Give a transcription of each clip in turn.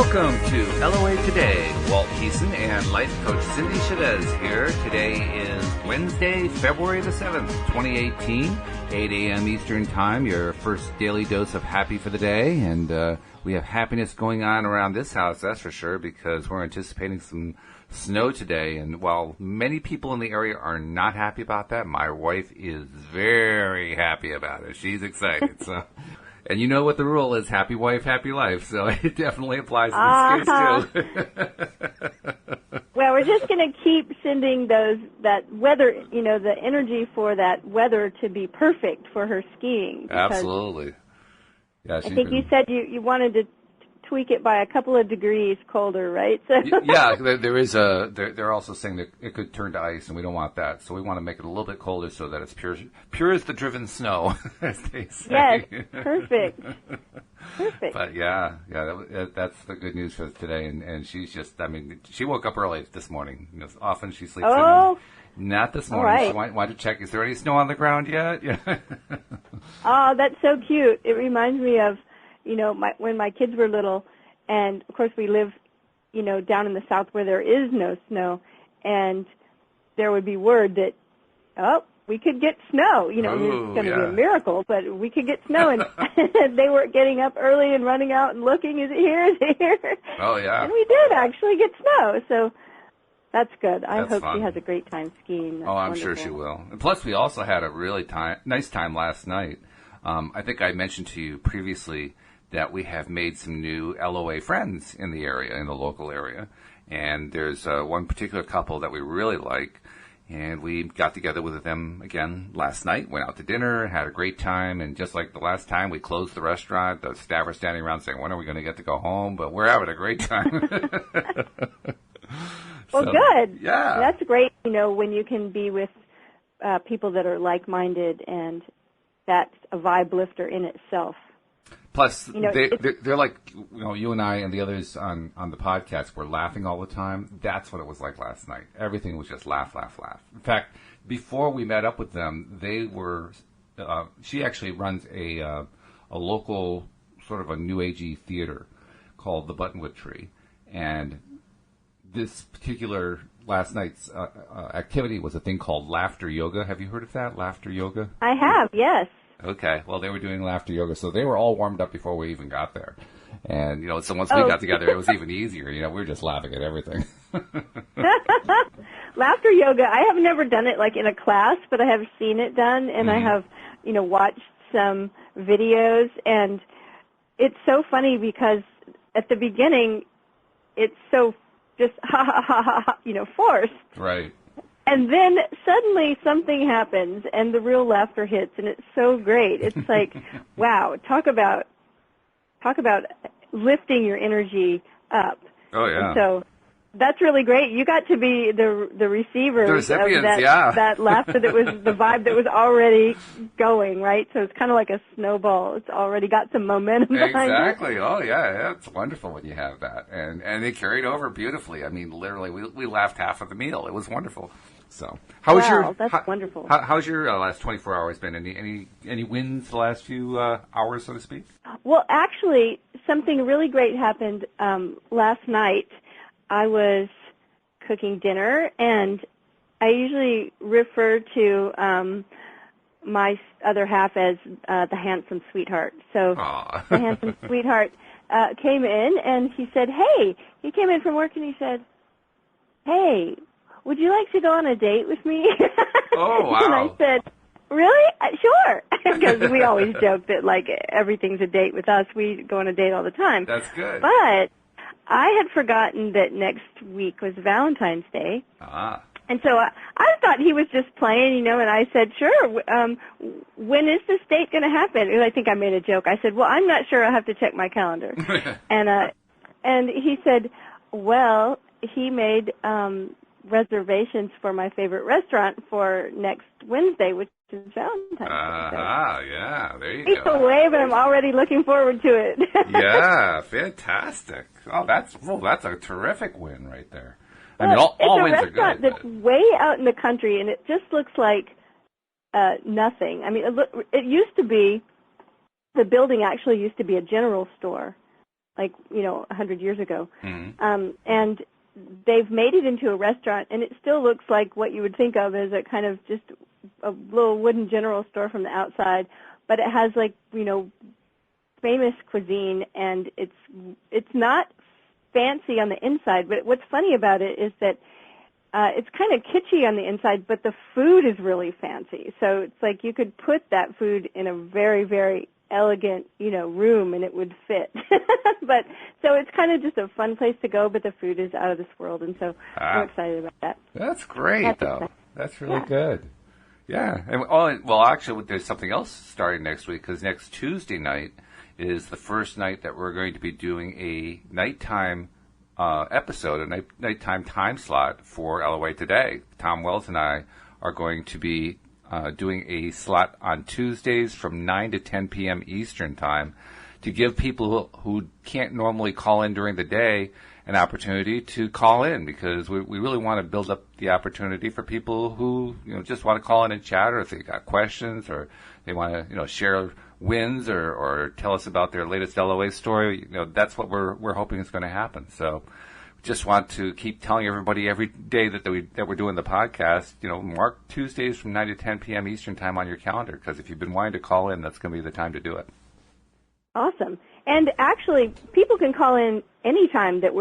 Welcome to LOA Today. Walt Keeson and life coach Cindy Chavez here. Today is Wednesday, February the 7th, 2018, 8 a.m. Eastern Time, your first daily dose of happy for the day. And we have happiness going on around this house, that's for sure, because we're anticipating some snow today. And while many people in the area are not happy about that, my wife is very happy about it. She's excited. So. And you know what the rule is, happy wife, happy life. So it definitely applies in this case, too. Well, we're just going to keep sending that weather, the energy for that weather to be perfect for her skiing. Absolutely. Yeah, I think you said you wanted to tweak it by a couple of degrees colder, right? So yeah, they're also saying that it could turn to ice, and we don't want that. So we want to make it a little bit colder so that it's pure as the driven snow, as they say. Yes, perfect. But yeah, that's the good news for today. And she's just, she woke up early this morning. Often she sleeps in. Not this morning. Right. She wanted to check, is there any snow on the ground yet? Yeah. Oh, that's so cute. It reminds me of, when my kids were little, and of course we live, down in the south where there is no snow, and there would be word that, we could get snow. It's going to be a miracle, but we could get snow, and they were getting up early and running out and looking, is it here, is it here? Oh, yeah. And we did actually get snow, so that's good. I hope fun. She has a great time skiing. That's I'm wonderful. sure she will. And plus, we also had a really nice time last night. I think I mentioned to you previously that we have made some new LOA friends in the area, in the local area. And there's one particular couple that we really like. And we got together with them again last night, went out to dinner, had a great time. And just like the last time, we closed the restaurant. The staff are standing around saying, when are we going to get to go home? But we're having a great time. Well, good. Yeah. That's great, when you can be with people that are like-minded, and that's a vibe lifter in itself. Plus, they're like, you and I and the others on the podcast were laughing all the time. That's what it was like last night. Everything was just laugh, laugh, laugh. In fact, before we met up with them, they were, she actually runs a local sort of a new agey theater called the Buttonwood Tree. And this particular last night's activity was a thing called laughter yoga. Have you heard of that, laughter yoga? I have, yes. Okay, well, they were doing laughter yoga, so they were all warmed up before we even got there. And, so once we got together, it was even easier. We were just laughing at everything. Laughter yoga, I have never done it like in a class, but I have seen it done, and I have, watched some videos, and it's so funny because at the beginning, it's so just ha ha ha ha ha, forced. Right. And then suddenly something happens, and the real laughter hits, and it's so great. It's like, wow, talk about lifting your energy up. Oh yeah. And so that's really great. You got to be the receiver of that laughter that was the vibe that was already going, right? So it's kind of like a snowball. It's already got some momentum behind it. Exactly. Oh yeah, it's wonderful when you have that, and it carried over beautifully. Literally, we laughed half of the meal. It was wonderful. So, that's wonderful. How's your last 24 hours been? Any wins the last few hours, so to speak? Well, actually, something really great happened last night. I was cooking dinner, and I usually refer to my other half as the handsome sweetheart. So the handsome sweetheart came in, and he said, "Hey," he came in from work, and he said, "Hey, would you like to go on a date with me?" Oh, wow. And I said, "Really? Sure." Because we always joke that, like, everything's a date with us. We go on a date all the time. That's good. But I had forgotten that next week was Valentine's Day. Ah. And so I thought he was just playing, and I said, "Sure, when is this date going to happen?" And I think I made a joke. I said, "Well, I'm not sure. I'll have to check my calendar." And he said, well, he made reservations for my favorite restaurant for next Wednesday, which is Valentine's Day. Yeah, there you go. It's away, but I'm already looking forward to it. Yeah, fantastic. Oh, that's a terrific win right there. All wins are good. It's a restaurant that's way out in the country, and it just looks like nothing. It used to be, the building actually used to be a general store. like, 100 years ago. Mm-hmm. And they've made it into a restaurant, and it still looks like what you would think of as a kind of just a little wooden general store from the outside, but it has, like, famous cuisine, and it's not fancy on the inside, but what's funny about it is that it's kind of kitschy on the inside, but the food is really fancy. So it's like you could put that food in a very, very elegant, room, and it would fit. But so it's kind of just a fun place to go, but the food is out of this world, and so I'm excited about that. That's great, though. That's really good. Yeah. And, well, actually, there's something else starting next week, because next Tuesday night is the first night that we're going to be doing a nighttime episode, a nighttime time slot for LOA Today. Tom Wells and I are going to be doing a slot on Tuesdays from 9 to 10 p.m. Eastern Time to give people who can't normally call in during the day an opportunity to call in, because we really want to build up the opportunity for people who just want to call in and chat, or if they got questions, or they want to share wins, or tell us about their latest LOA story. That's what we're hoping is going to happen. So just want to keep telling everybody every day that we're doing the podcast, mark Tuesdays from 9 to 10 p.m. Eastern Time on your calendar, because if you've been wanting to call in, that's going to be the time to do it. Awesome. And actually, people can call in any time that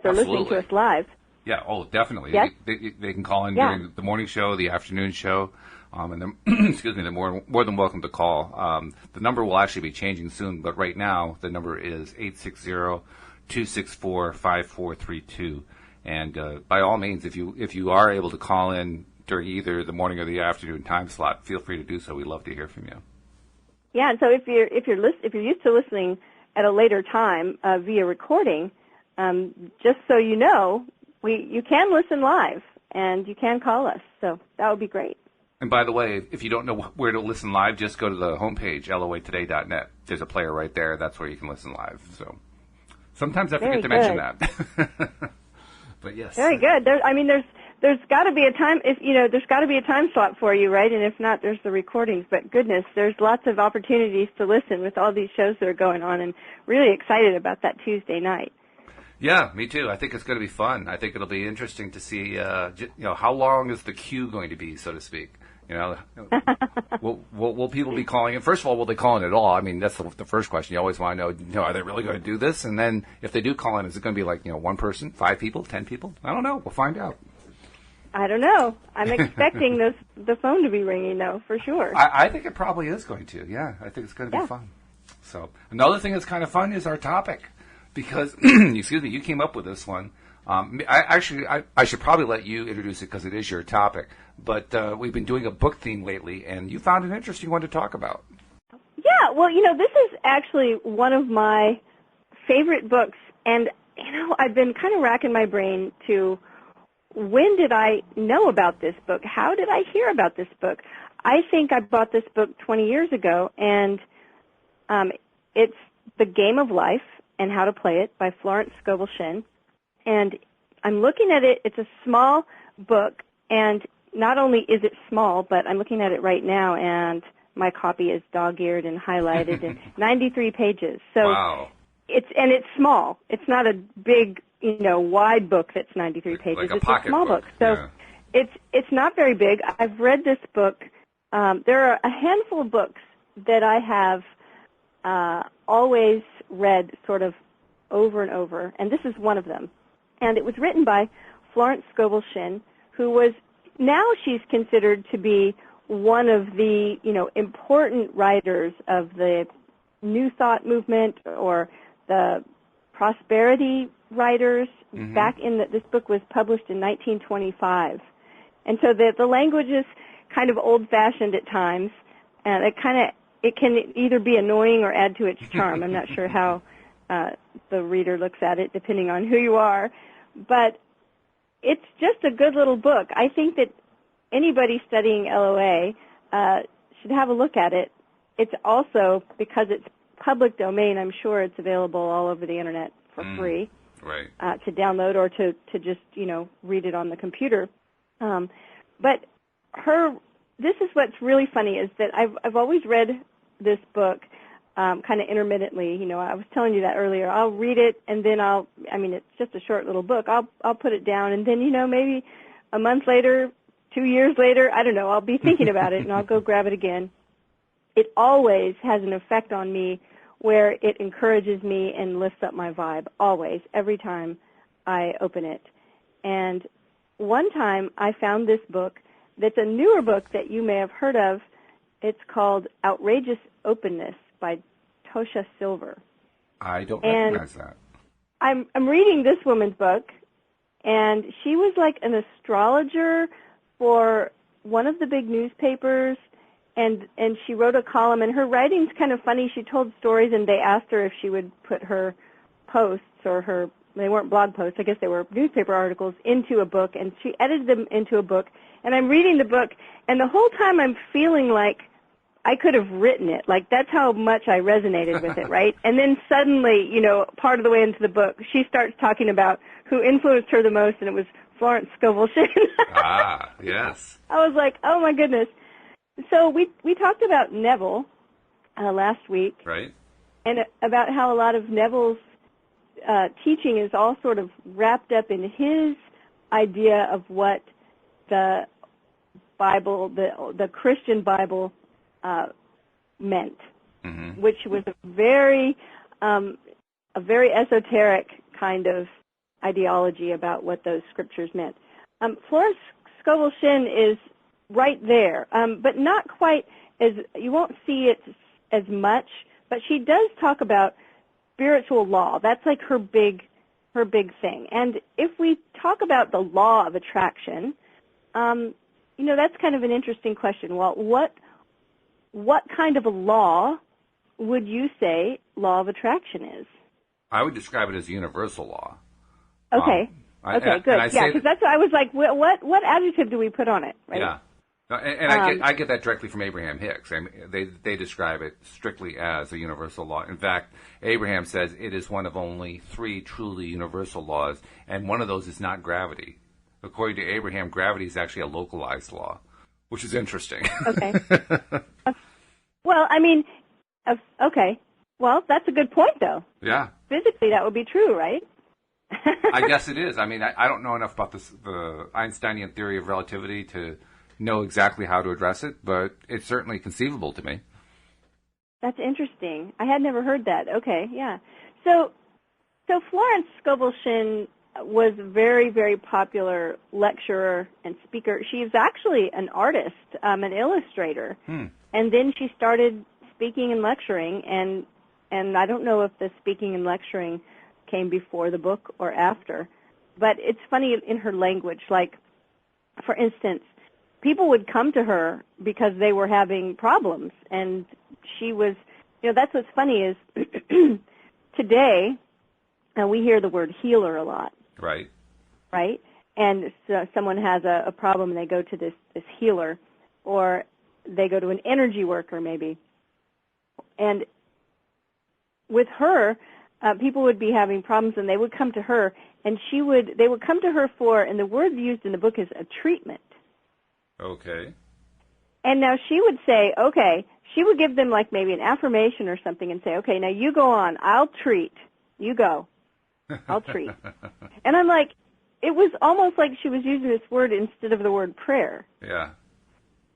they're listening to us live. Yeah, definitely. Yes? They can call in during the morning show, the afternoon show, and then, excuse me, they're more than welcome to call. The number will actually be changing soon, but right now the number is 860-264-5432. And by all means, if you are able to call in during either the morning or the afternoon time slot, feel free to do so. We'd love to hear from you. Yeah, and so if you're used to listening at a later time via recording, just so you know, you can listen live and you can call us. So that would be great. And by the way, if you don't know where to listen live, just go to the homepage, loatoday.net. There's a player right there. That's where you can listen live. So sometimes I forget to mention that. But yes. Very good. There's got to be a time there's got to be a time slot for you, right? And if not, there's the recordings. But goodness, there's lots of opportunities to listen with all these shows that are going on, and really excited about that Tuesday night. Yeah, me too. I think it's going to be fun. I think it'll be interesting to see, how long is the queue going to be, so to speak. Will people be calling in? First of all, will they call in at all? I mean, that's the first question. You always want to know, are they really going to do this? And then if they do call in, is it going to be like, one person, 5 people, 10 people? I don't know. We'll find out. I don't know. I'm expecting the phone to be ringing, though, for sure. I think it probably is going to. Yeah, I think it's going to be fun. So another thing that's kind of fun is our topic, because, excuse me, you came up with this one. I should probably let you introduce it because it is your topic. But we've been doing a book theme lately, and you found an interesting one to talk about. Yeah, well, this is actually one of my favorite books. And, I've been kind of racking my brain to, when did I know about this book? How did I hear about this book? I think I bought this book 20 years ago, and it's The Game of Life and How to Play It by Florence Scovil Shinn. And I'm looking at it. It's a small book, and not only is it small, but I'm looking at it right now, and my copy is dog-eared and highlighted, and 93 pages. So wow. It's small. It's not a big, wide book that's 93 pages. Like a it's pocket a small book. So it's not very big. I've read this book. There are a handful of books that I have always read sort of over and over, and this is one of them. And it was written by Florence Scovil Shinn, now she's considered to be one of the, important writers of the New Thought movement, or the prosperity writers. Mm-hmm. This book was published in 1925. And so the language is kind of old-fashioned at times, and it can either be annoying or add to its charm. I'm not sure how the reader looks at it, depending on who you are. But it's just a good little book. I think that anybody studying LOA should have a look at it. It's also, because it's public domain, I'm sure it's available all over the Internet for free, right? To download or to just, read it on the computer. But this is what's really funny, is that I've always read this book kind of intermittently. You know, I was telling you that earlier. I'll read it, and then it's just a short little book. I'll put it down, and then, you know, maybe a month later, 2 years later, I don't know, I'll be thinking about it, and I'll go grab it again. It always has an effect on me where it encourages me and lifts up my vibe, always, every time I open it. And one time I found this book that's a newer book that you may have heard of. It's called Outrageous Openness by Tosha Silver. I don't recognize that. I'm reading this woman's book, and she was like an astrologer for one of the big newspapers, and she wrote a column, and her writing's kind of funny. She told stories, and they asked her if she would put her posts or they weren't blog posts, I guess they were newspaper articles, into a book, and she edited them into a book. And I'm reading the book, and the whole time I'm feeling like I could have written it. Like, that's how much I resonated with it, right? And then suddenly, you know, part of the way into the book, she starts talking about who influenced her the most, and it was Florence Scovil Shinn. Ah, yes. I was like, oh, my goodness. So we talked about Neville last week. Right. And about how a lot of Neville's teaching is all sort of wrapped up in his idea of what the Bible, the Christian Bible, meant, mm-hmm. which was a very esoteric kind of ideology about what those scriptures meant. Florence Scovil Shinn is right there, but not quite as, you won't see it as much, but she does talk about spiritual law. That's like her big thing. And if we talk about the law of attraction, you know, that's kind of an interesting question. Well, what kind of a law would you say law of attraction is? I would describe it as a universal law. Okay. Okay, good. Yeah, because that's what I was like, what adjective do we put on it, right? Yeah. And I get that directly from Abraham Hicks. I mean, they describe it strictly as a universal law. In fact, Abraham says it is one of only 3 truly universal laws, and one of those is not gravity. According to Abraham, gravity is actually a localized law, which is interesting. Okay. Well, I mean, okay. Well, that's a good point, though. Yeah. Physically, that would be true, right? I guess it is. I mean, I don't know enough about the Einsteinian theory of relativity to know exactly how to address it, but it's certainly conceivable to me. That's interesting. I had never heard that. Okay, yeah. So Florence Scovil Shinn was a very, very popular lecturer and speaker. She's actually an artist, an illustrator. And then she started speaking and lecturing, and I don't know if the speaking and lecturing came before the book or after. But it's funny in her language. Like, for instance, people would come to her because they were having problems, and she was, you know, that's what's funny is today we hear the word healer a lot. Right. Right? And so someone has a problem and they go to this healer, or they go to an energy worker maybe. And with her, people would be having problems and they would come to her, and they would come to her for, and the word used in the book is a treatment. Okay. And now she would say, okay, she would give them like maybe an affirmation or something and say, okay, now you go on, I'll treat, you go, I'll treat. And I'm like, it was almost like she was using this word instead of the word prayer. Yeah.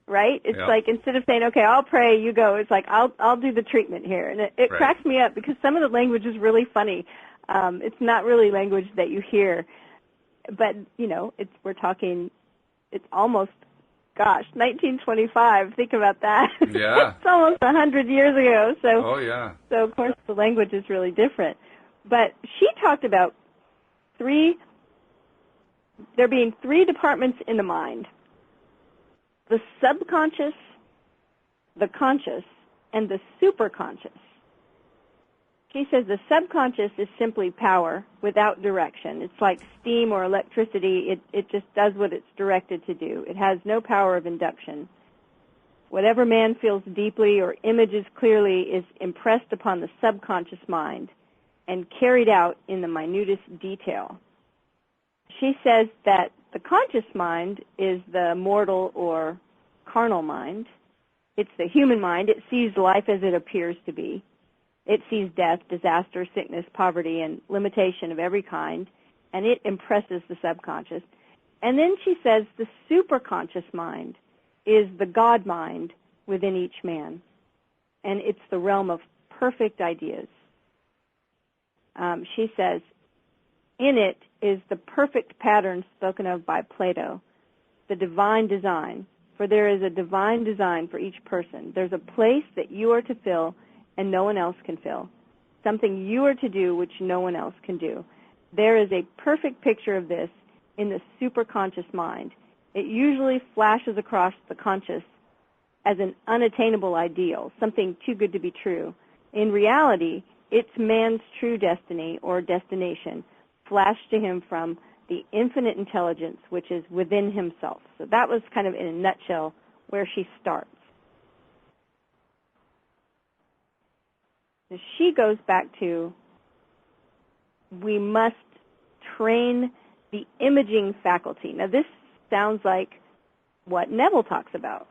Right? It's like instead of saying, okay, I'll pray, you go, it's like, I'll do the treatment here. And it cracks me up because some of the language is really funny. It's not really language that you hear. But, you know, we're talking, it's almost, 1925. Think about that. Yeah. It's almost 100 years ago. So, oh, yeah. So, of course, the language is really different. But she talked about there being 3 departments in the mind: the subconscious, the conscious, and the superconscious. She says the subconscious is simply power without direction. It's like steam or electricity. It just does what it's directed to do. It has no power of induction. Whatever man feels deeply or images clearly is impressed upon the subconscious mind and carried out in the minutest detail. She says that the conscious mind is the mortal or carnal mind. It's the human mind. It sees life as it appears to be. It sees death, disaster, sickness, poverty, and limitation of every kind, and it impresses the subconscious. And then she says the superconscious mind is the God mind within each man, and it's the realm of perfect ideas. She says, in it is the perfect pattern spoken of by Plato, the divine design, for there is a divine design for each person. There's a place that you are to fill and no one else can fill, something you are to do which no one else can do. There is a perfect picture of this in the superconscious mind. It usually flashes across the conscious as an unattainable ideal, something too good to be true. In reality, it's man's true destiny or destination, flashed to him from the infinite intelligence which is within himself. So that was kind of in a nutshell where she starts. She goes back to, we must train the imaging faculty. Now this sounds like what Neville talks about,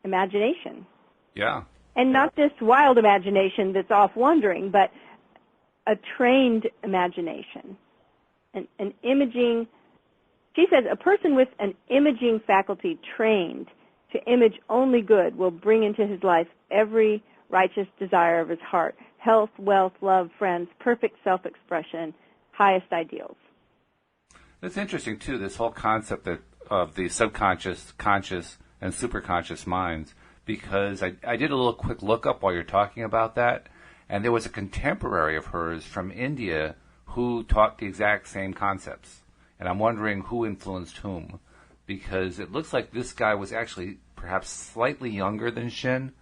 imagination. Yeah. And not just wild imagination that's off wandering, but a trained imagination. An imaging, she says, a person with an imaging faculty trained to image only good will bring into his life every righteous desire of his heart, health, wealth, love, friends, perfect self-expression, highest ideals. It's interesting, too, this whole concept of the subconscious, conscious, and superconscious minds, because I did a little quick look-up while you're talking about that, and there was a contemporary of hers from India who taught the exact same concepts. And I'm wondering who influenced whom, because it looks like this guy was actually perhaps slightly younger than Shinn,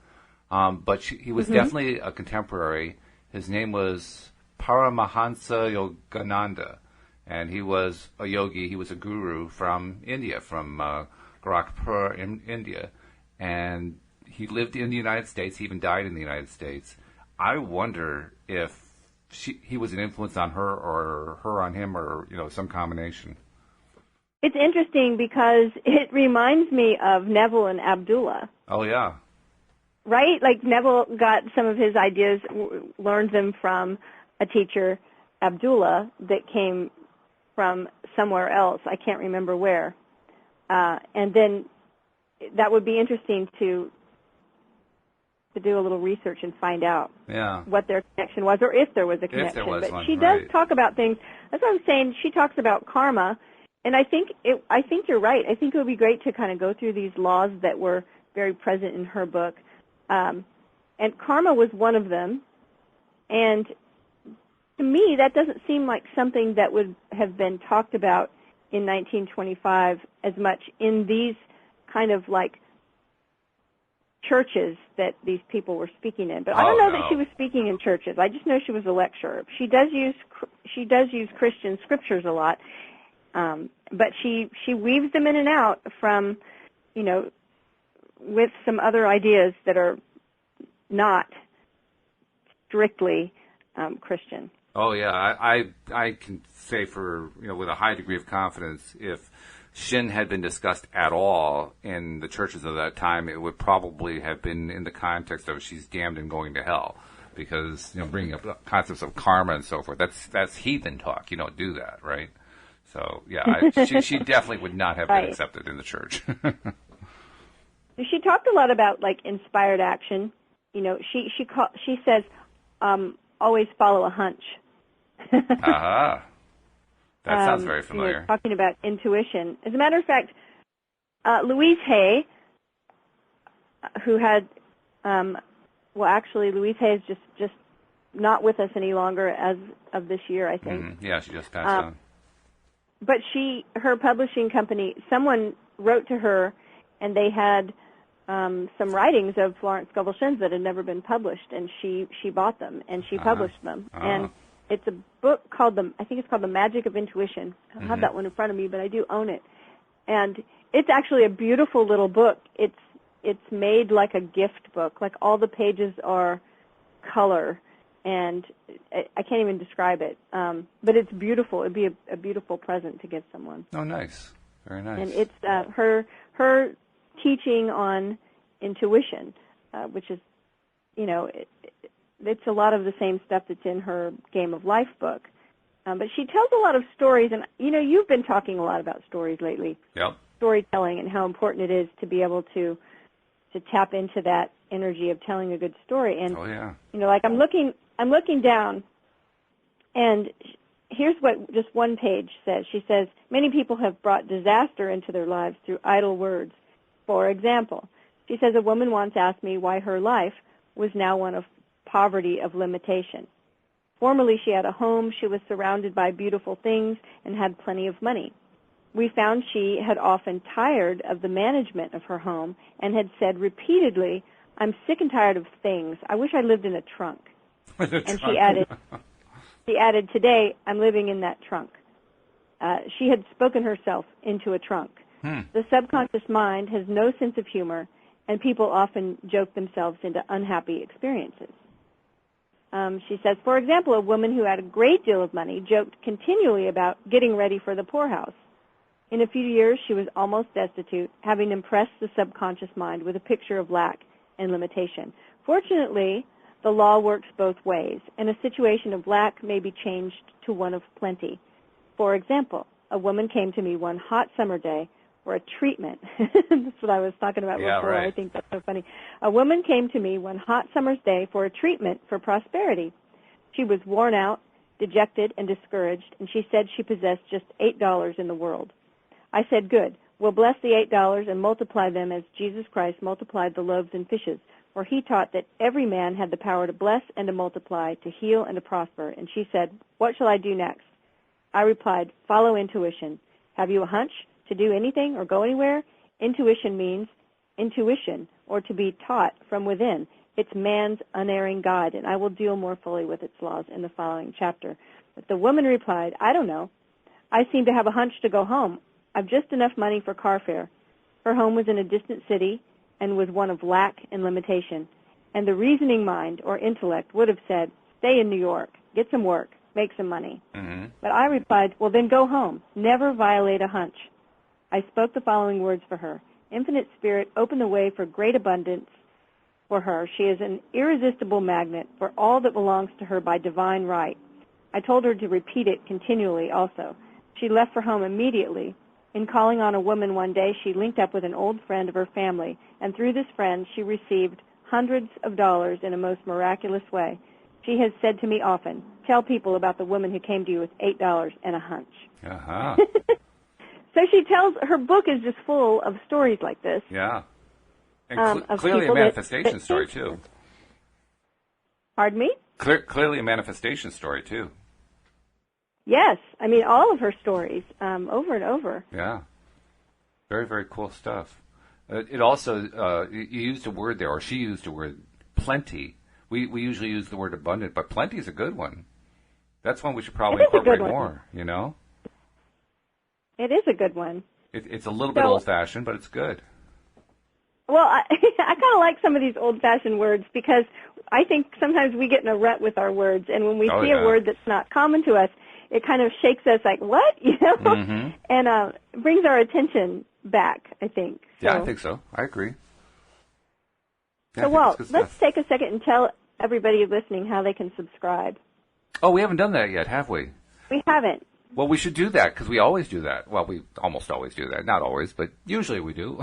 but he was definitely a contemporary. His name was Paramahansa Yogananda, and he was a yogi. He was a guru from India, from Gorakhpur in India, and he lived in the United States. He even died in the United States. I wonder if he was an influence on her, or her on him, or some combination. It's interesting because it reminds me of Neville and Abdullah. Oh yeah, right. Like Neville got some of his ideas, learned them from a teacher, Abdullah, that came from somewhere else. I can't remember where. And then that would be interesting to do a little research and find out what their connection was, or if there was a connection. If there was but one, she does talk about things. That's what I'm saying. She talks about karma, and I think you're right. I think it would be great to kind of go through these laws that were very present in her book, and karma was one of them. And to me, that doesn't seem like something that would have been talked about in 1925 as much in these kind of like churches that these people were speaking in. But I don't know that she was speaking in churches. I just know she was a lecturer. She does use Christian scriptures a lot, but she weaves them in and out from, with some other ideas that are not strictly Christian. Oh yeah, I can say for with a high degree of confidence, if Shinn had been discussed at all in the churches of that time, it would probably have been in the context of she's damned and going to hell, because bringing up concepts of karma and so forth, that's heathen talk. You don't do that, right? So yeah, she definitely would not have been accepted in the church. She talked a lot about like inspired action. She says always follow a hunch. Aha. That sounds very familiar. Talking about intuition. As a matter of fact, Louise Hay, who had, Louise Hay is just not with us any longer as of this year, I think. Mm-hmm. Yeah, she just passed on. But her publishing company, someone wrote to her, and they had some writings of Florence Scovil Shinn that had never been published, and she bought them and she published them. And it's a book called The Magic of Intuition. I don't have that one in front of me, but I do own it. And it's actually a beautiful little book. It's made like a gift book. Like all the pages are color, and I can't even describe it. But it's beautiful. It'd be a beautiful present to give someone. Oh, nice. Very nice. And it's her teaching on intuition, which is, it's a lot of the same stuff that's in her Game of Life book. But she tells a lot of stories, and, you've been talking a lot about stories lately. Yep. Storytelling and how important it is to be able to tap into that energy of telling a good story. And, oh, yeah. like I'm looking down, and here's what just one page says. She says, many people have brought disaster into their lives through idle words. For example, she says, a woman once asked me why her life was now one of poverty of limitation. Formerly, she had a home, she was surrounded by beautiful things, and had plenty of money. We found she had often tired of the management of her home and had said repeatedly, I'm sick and tired of things. I wish I lived in a trunk. And she added, today, I'm living in that trunk. She had spoken herself into a trunk. The subconscious mind has no sense of humor, and people often joke themselves into unhappy experiences. She says, for example, a woman who had a great deal of money joked continually about getting ready for the poorhouse. In a few years, she was almost destitute, having impressed the subconscious mind with a picture of lack and limitation. Fortunately, the law works both ways, and a situation of lack may be changed to one of plenty. For example, a woman came to me one hot summer day for a treatment. That's what I was talking about before. Right. I think that's so funny. A woman came to me one hot summer's day for a treatment for prosperity. She was worn out, dejected, and discouraged, and she said she possessed just $8 in the world. I said, good. We'll bless the $8 and multiply them as Jesus Christ multiplied the loaves and fishes, for he taught that every man had the power to bless and to multiply, to heal and to prosper. And she said, what shall I do next? I replied, follow intuition. Have you a hunch to do anything or go anywhere? Intuition means intuition, or to be taught from within. It's man's unerring guide, and I will deal more fully with its laws in the following chapter. But the woman replied, I don't know. I seem to have a hunch to go home. I've just enough money for car fare. Her home was in a distant city and was one of lack and limitation. And the reasoning mind or intellect would have said, stay in New York, get some work, make some money. Mm-hmm. But I replied, well, then go home. Never violate a hunch. I spoke the following words for her. Infinite Spirit, open the way for great abundance for her. She is an irresistible magnet for all that belongs to her by divine right. I told her to repeat it continually also. She left for home immediately. In calling on a woman one day, she linked up with an old friend of her family, and through this friend, she received hundreds of dollars in a most miraculous way. She has said to me often, tell people about the woman who came to you with $8 and a hunch. Uh-huh. So she tells, her book is just full of stories like this. Yeah. And clearly a manifestation story, too. Pardon me? Clearly a manifestation story, too. Yes. I mean, all of her stories, over and over. Yeah. Very, very cool stuff. It also, you used a word there, or she used a word, plenty. We usually use the word abundant, but plenty is a good one. That's one we should probably incorporate more, you know? It is a good one. It's a little bit old-fashioned, but it's good. Well, I kind of like some of these old-fashioned words because I think sometimes we get in a rut with our words, and when we see a word that's not common to us, it kind of shakes us like, what? You know? Mm-hmm. And brings our attention back, I think. So. Yeah, I think so. I agree. Yeah, so, Walt, let's take a second and tell everybody listening how they can subscribe. Oh, we haven't done that yet, have we? We haven't. Well, we should do that because we always do that. Well, we almost always do that. Not always, but usually we do.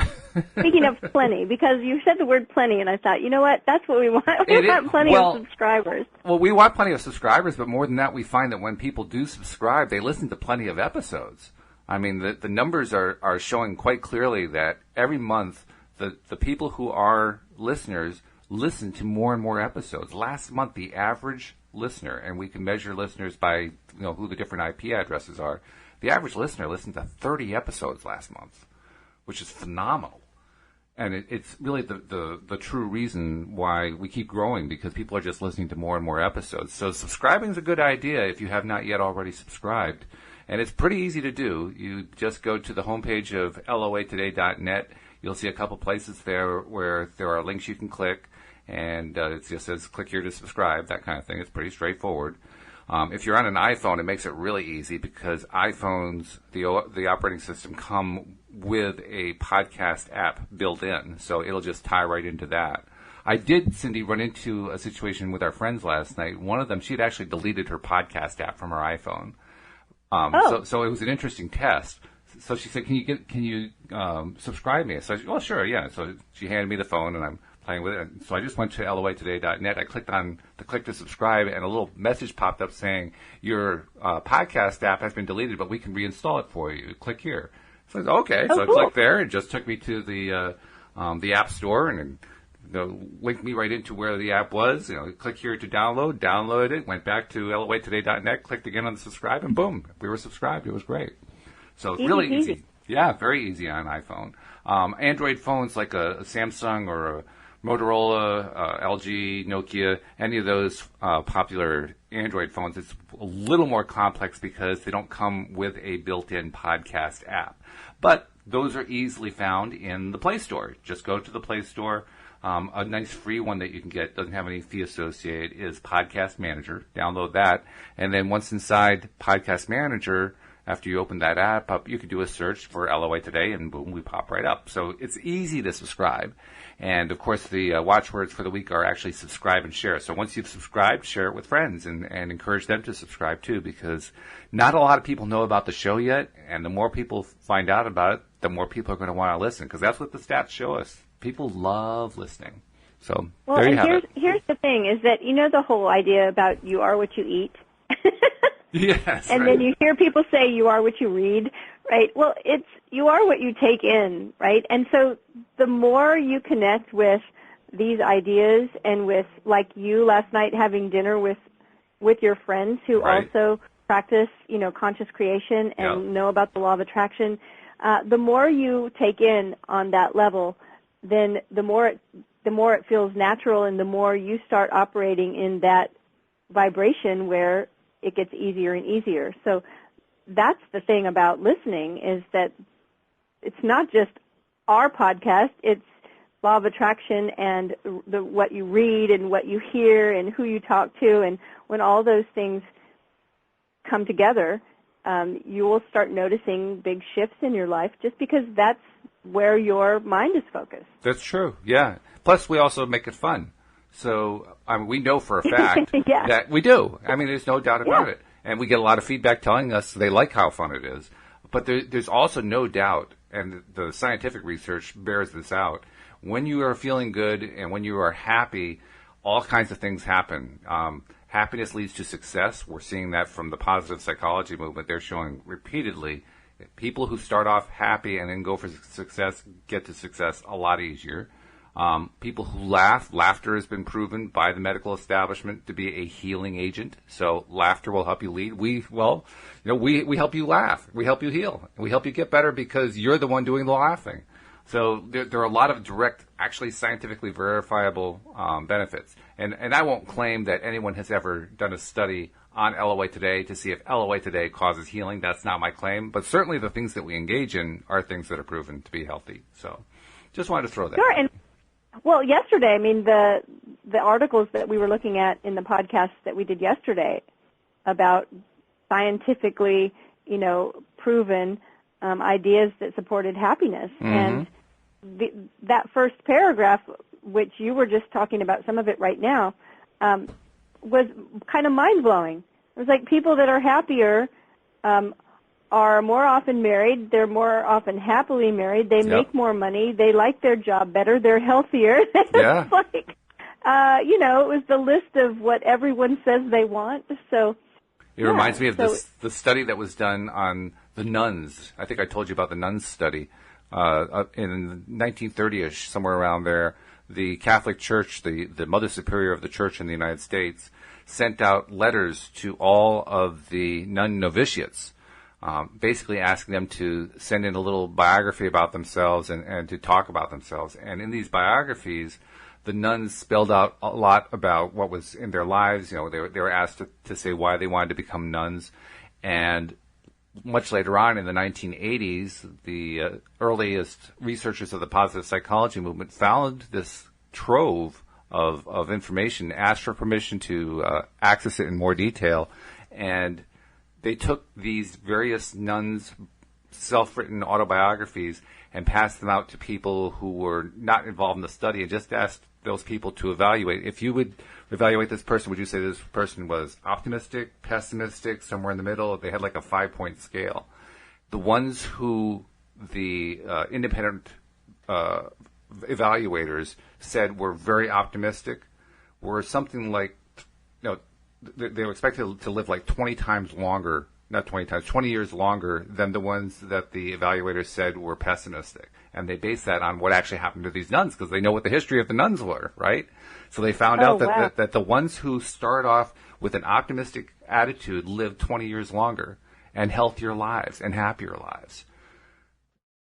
Speaking of plenty, because you said the word plenty, and I thought, you know what? That's what we want. We want plenty of subscribers. Well, we want plenty of subscribers, but more than that, we find that when people do subscribe, they listen to plenty of episodes. I mean, the numbers are showing quite clearly that every month the people who are listeners listen to more and more episodes. Last month, the average listener, and we can measure listeners by who the different IP addresses are. The average listener listened to 30 episodes last month, which is phenomenal. And it's really the true reason why we keep growing, because people are just listening to more and more episodes. So subscribing is a good idea if you have not yet already subscribed. And it's pretty easy to do. You just go to the homepage of loatoday.net. You'll see a couple places there where there are links you can click. And it just says, click here to subscribe, that kind of thing. It's pretty straightforward. If you're on an iPhone, it makes it really easy because iPhones, the operating system, come with a podcast app built in. So it'll just tie right into that. I did, Cindy, run into a situation with our friends last night. One of them, she had actually deleted her podcast app from her iPhone. So it was an interesting test. So she said, can you subscribe me? So I said, well, sure, yeah. So she handed me the phone, and I'm playing with it. So I just went to loatoday.net. I clicked on the click to subscribe, and a little message popped up saying, your podcast app has been deleted, but we can reinstall it for you. Click here. So I said, okay. So I clicked there. It just took me to the App Store, and linked me right into where the app was. Click here to download it, went back to loatoday.net, clicked again on the subscribe, and boom, we were subscribed. It was great. So it's really easy. Yeah, very easy on iPhone. Android phones like a Samsung or a Motorola, LG, Nokia, any of those popular Android phones, it's a little more complex because they don't come with a built-in podcast app. But those are easily found in the Play Store. Just go to the Play Store. A nice free one that you can get, doesn't have any fee associated, is Podcast Manager. Download that. And then once inside Podcast Manager, after you open that app up, you can do a search for LOA Today, and boom, we pop right up. So it's easy to subscribe. And, of course, the watchwords for the week are actually subscribe and share. So once you've subscribed, share it with friends and encourage them to subscribe, too, because not a lot of people know about the show yet. And the more people find out about it, the more people are going to want to listen, because that's what the stats show us. People love listening. So there you have it. Here's the thing, is that the whole idea about you are what you eat? Yes. And then you hear people say you are what you read, right? Well, it's you are what you take in, right? And so the more you connect with these ideas and with, like you last night, having dinner with your friends who also practice, conscious creation and know about the law of attraction, the more you take in on that level, then the more it feels natural, and the more you start operating in that vibration where it gets easier and easier. So that's the thing about listening, is that it's not just our podcast, it's law of attraction and what you read and what you hear and who you talk to, and when all those things come together, you will start noticing big shifts in your life, just because that's where your mind is focused. That's true, yeah. Plus, we also make it fun. So we know for a fact that we do. I mean, there's no doubt about it. And we get a lot of feedback telling us they like how fun it is. But there's also no doubt, and the scientific research bears this out, when you are feeling good and when you are happy, all kinds of things happen. Happiness leads to success. We're seeing that from the positive psychology movement. They're showing repeatedly people who start off happy and then go for success get to success a lot easier. People who laughter has been proven by the medical establishment to be a healing agent. So laughter will help you lead. We help you laugh. We help you heal. We help you get better because you're the one doing the laughing. So there are a lot of direct, actually scientifically verifiable benefits. And I won't claim that anyone has ever done a study on LOA Today to see if LOA Today causes healing. That's not my claim. But certainly the things that we engage in are things that are proven to be healthy. So just wanted to throw that. Sure. And well, yesterday, I mean, the articles that we were looking at in the podcast that we did yesterday about scientifically, proven ideas that supported happiness. Mm-hmm. And that first paragraph, which you were just talking about some of it right now, was kind of mind-blowing. It was like people that are happier are more often married. They're more often happily married. They make more money. They like their job better. They're healthier. Yeah. It's like, it was the list of what everyone says they want. So it reminds me of the study that was done on the nuns. I think I told you about the nuns study. In 1930-ish, somewhere around there, the Catholic Church, the Mother Superior of the Church in the United States, sent out letters to all of the nun novitiates, basically asking them to send in a little biography about themselves and to talk about themselves. And in these biographies, the nuns spelled out a lot about what was in their lives. They were asked to say why they wanted to become nuns. And much later on in the 1980s, the earliest researchers of the positive psychology movement found this trove of information, asked for permission to access it in more detail, and they took these various nuns' self-written autobiographies and passed them out to people who were not involved in the study and just asked those people to evaluate. If you would evaluate this person, would you say this person was optimistic, pessimistic, somewhere in the middle? They had like a 5-point scale. The ones who the independent evaluators said were very optimistic were something like, they were expected to live like 20 times longer, not 20 times, 20 years longer than the ones that the evaluators said were pessimistic. And they based that on what actually happened to these nuns because they know what the history of the nuns were, right? So they found out that the ones who start off with an optimistic attitude live 20 years longer and healthier lives and happier lives.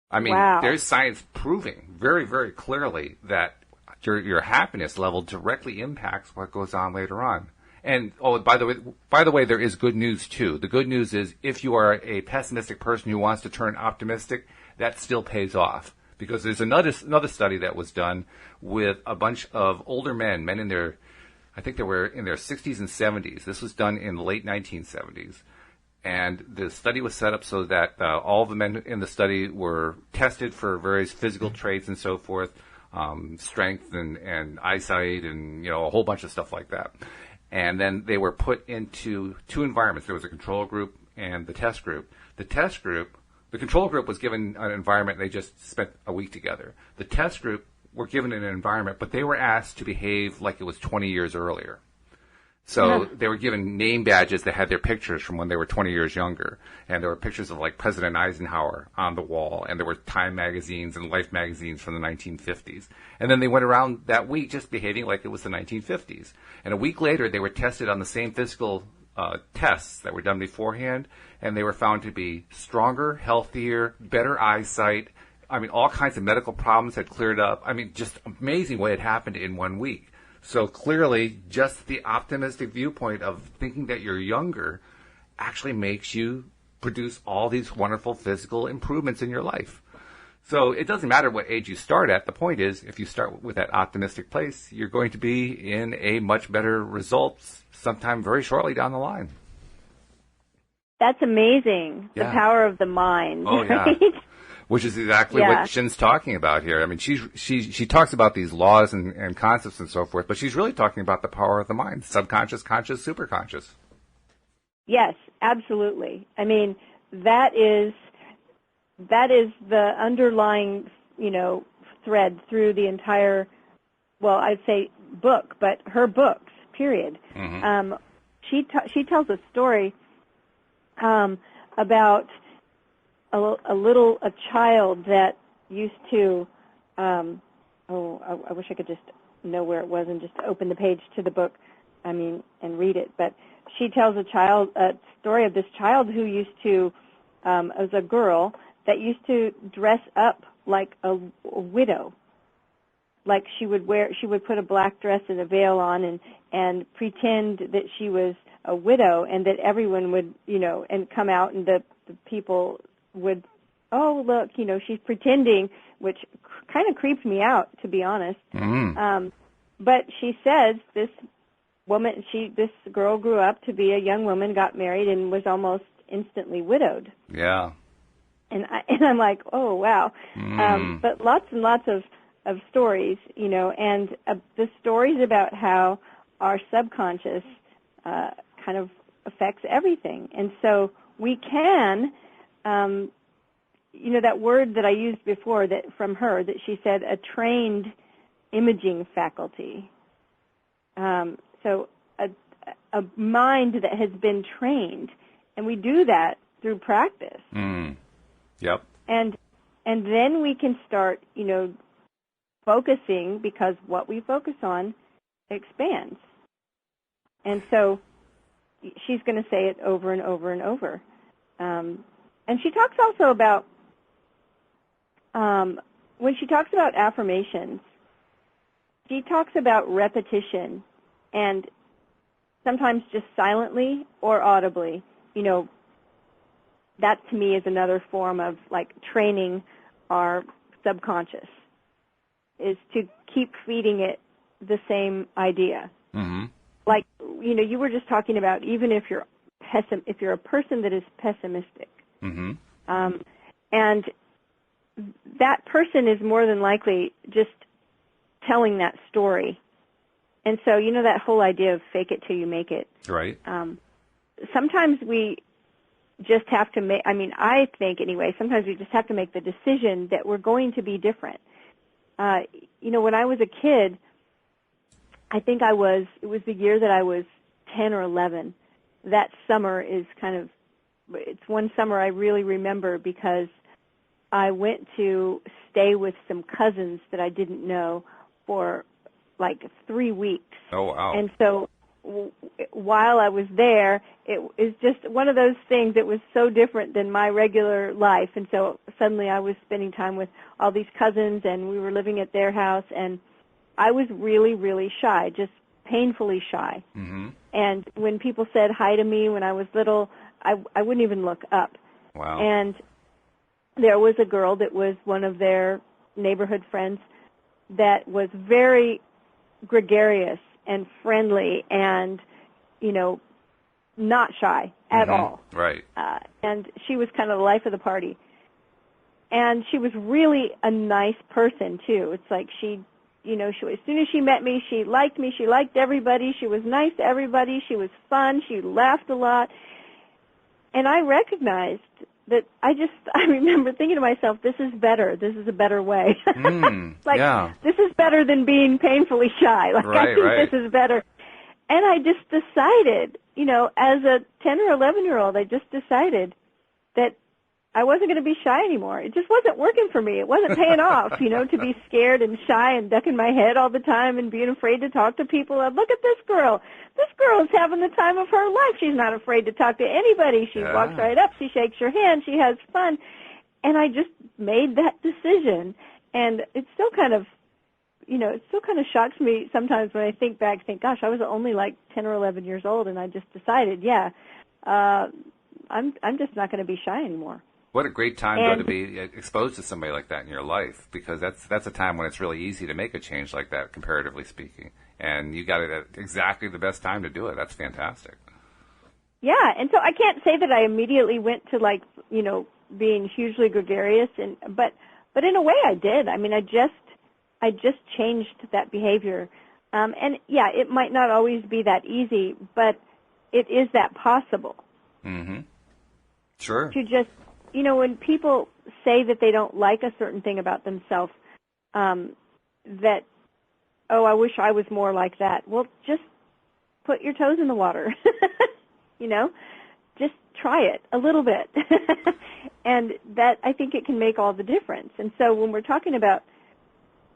I mean, there's science proving very, very clearly that your happiness level directly impacts what goes on later on. And, by the way, there is good news too. The good news is if you are a pessimistic person who wants to turn optimistic, that still pays off. Because there's another study that was done with a bunch of older men in their, I think they were in their 60s and 70s. This was done in the late 1970s. And the study was set up so that all the men in the study were tested for various physical traits and so forth, strength and eyesight and, a whole bunch of stuff like that. And then they were put into two environments. There was a control group and the test group. The control group was given an environment and they just spent a week together. The test group were given an environment, but they were asked to behave like it was 20 years earlier. So they were given name badges that had their pictures from when they were 20 years younger. And there were pictures of like President Eisenhower on the wall. And there were Time magazines and Life magazines from the 1950s. And then they went around that week just behaving like it was the 1950s. And a week later, they were tested on the same physical tests that were done beforehand. And they were found to be stronger, healthier, better eyesight. I mean, all kinds of medical problems had cleared up. I mean, just amazing what had happened in 1 week. So clearly, just the optimistic viewpoint of thinking that you're younger actually makes you produce all these wonderful physical improvements in your life. So it doesn't matter what age you start at. The point is, if you start with that optimistic place, you're going to be in a much better results sometime very shortly down the line. That's amazing. The power of the mind. Oh, right? Yeah. Which is exactly what Shinn's talking about here. I mean, she talks about these laws and concepts and so forth, but she's really talking about the power of the mind, subconscious, conscious, superconscious. Yes, absolutely. I mean, that is the underlying, thread through the entire, I'd say book, but her books, period. Mm-hmm. She tells a story about a child that used to, I wish I could just know where it was and just open the page to the book, and read it. But she tells a story of this child who used to, as a girl, that used to dress up like a widow. Like she would put a black dress and a veil on and pretend that she was a widow and that everyone would, and come out and the people would, oh, look, she's pretending, which kind of creeped me out, to be honest. Mm. But she says this girl grew up to be a young woman, got married, and was almost instantly widowed. Yeah. And I'm like, oh, wow. Mm. But lots and lots of stories, and the stories about how our subconscious kind of affects everything. And so we can, that word that I used before that from her, that she said, a trained imaging faculty. So a mind that has been trained, and we do that through practice. Mm. Yep. And then we can start, focusing, because what we focus on expands. And so she's going to say it over and over and over. And she talks also about, when she talks about affirmations, she talks about repetition, and sometimes just silently or audibly. That to me is another form of like training our subconscious, is to keep feeding it the same idea. Mm-hmm. Like, you were just talking about, even if you're a person that is pessimistic, mm-hmm. And that person is more than likely just telling that story. And so, that whole idea of fake it till you make it. Right. Sometimes we just have to make, I think anyway, sometimes we just have to make the decision that we're going to be different. When I was a kid, I think it was the year that I was 10 or 11. That summer is it's one summer I really remember because I went to stay with some cousins that I didn't know for like 3 weeks. Oh, wow. And so while I was there, it was just one of those things that was so different than my regular life. And so suddenly I was spending time with all these cousins, and we were living at their house, and I was really, really shy, just painfully shy. Mm-hmm. And when people said hi to me when I was little, I wouldn't even look up. Wow. And there was a girl that was one of their neighborhood friends that was very gregarious and friendly and, not shy at all. Right. And she was kind of the life of the party. And she was really a nice person, too. It's like she, as soon as she met me, she liked me. She liked everybody. She was nice to everybody. She was fun. She laughed a lot. And I recognized that I remember thinking to myself, this is better. This is a better way. This is better than being painfully shy. I think this is better. And I just decided, as a 10 or 11-year-old, I just decided that I wasn't going to be shy anymore. It just wasn't working for me. It wasn't paying off, to be scared and shy and ducking my head all the time and being afraid to talk to people. Look at this girl. This girl is having the time of her life. She's not afraid to talk to anybody. She walks right up. She shakes your hand. She has fun. And I just made that decision. And it's still kind of, it still kind of shocks me sometimes when I think back, gosh, I was only like 10 or 11 years old, and I just decided, I'm just not going to be shy anymore. What a great time, to be exposed to somebody like that in your life, because that's a time when it's really easy to make a change like that, comparatively speaking. And you got it at exactly the best time to do it. That's fantastic. Yeah, and so I can't say that I immediately went to being hugely gregarious, but in a way I did. I just changed that behavior. And yeah, it might not always be that easy, but it is that possible. Mm-hmm. Sure. To just, when people say that they don't like a certain thing about themselves, that, I wish I was more like that. Well, just put your toes in the water, just try it a little bit. And that, I think it can make all the difference. And so when we're talking about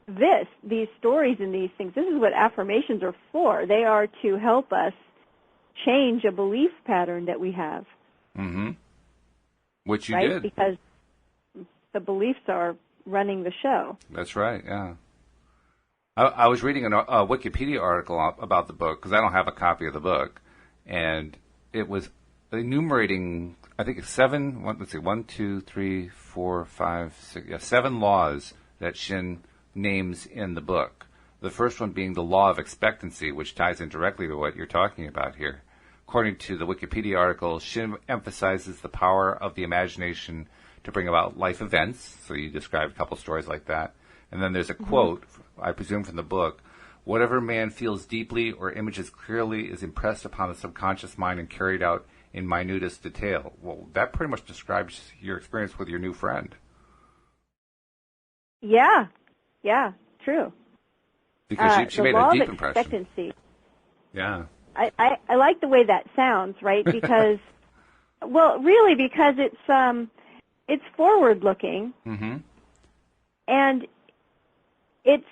these stories and these things, this is what affirmations are for. They are to help us change a belief pattern that we have. Mm-hmm. Which you right? did. Because the beliefs are running the show. That's right, yeah. I was reading a Wikipedia article about the book, because I don't have a copy of the book, and it was enumerating, I think it's 7 laws that Shinn names in the book. The first one being the law of expectancy, which ties in directly to what you're talking about here. According to the Wikipedia article, Shinn emphasizes the power of the imagination to bring about life events. So you described a couple stories like that. And then there's a quote, I presume from the book, whatever man feels deeply or images clearly is impressed upon the subconscious mind and carried out in minutest detail. Well, that pretty much describes your experience with your new friend. Yeah, true. Because she made a deep impression. Expectancy. Yeah. I like the way that sounds, right? Because, because it's forward looking, and it's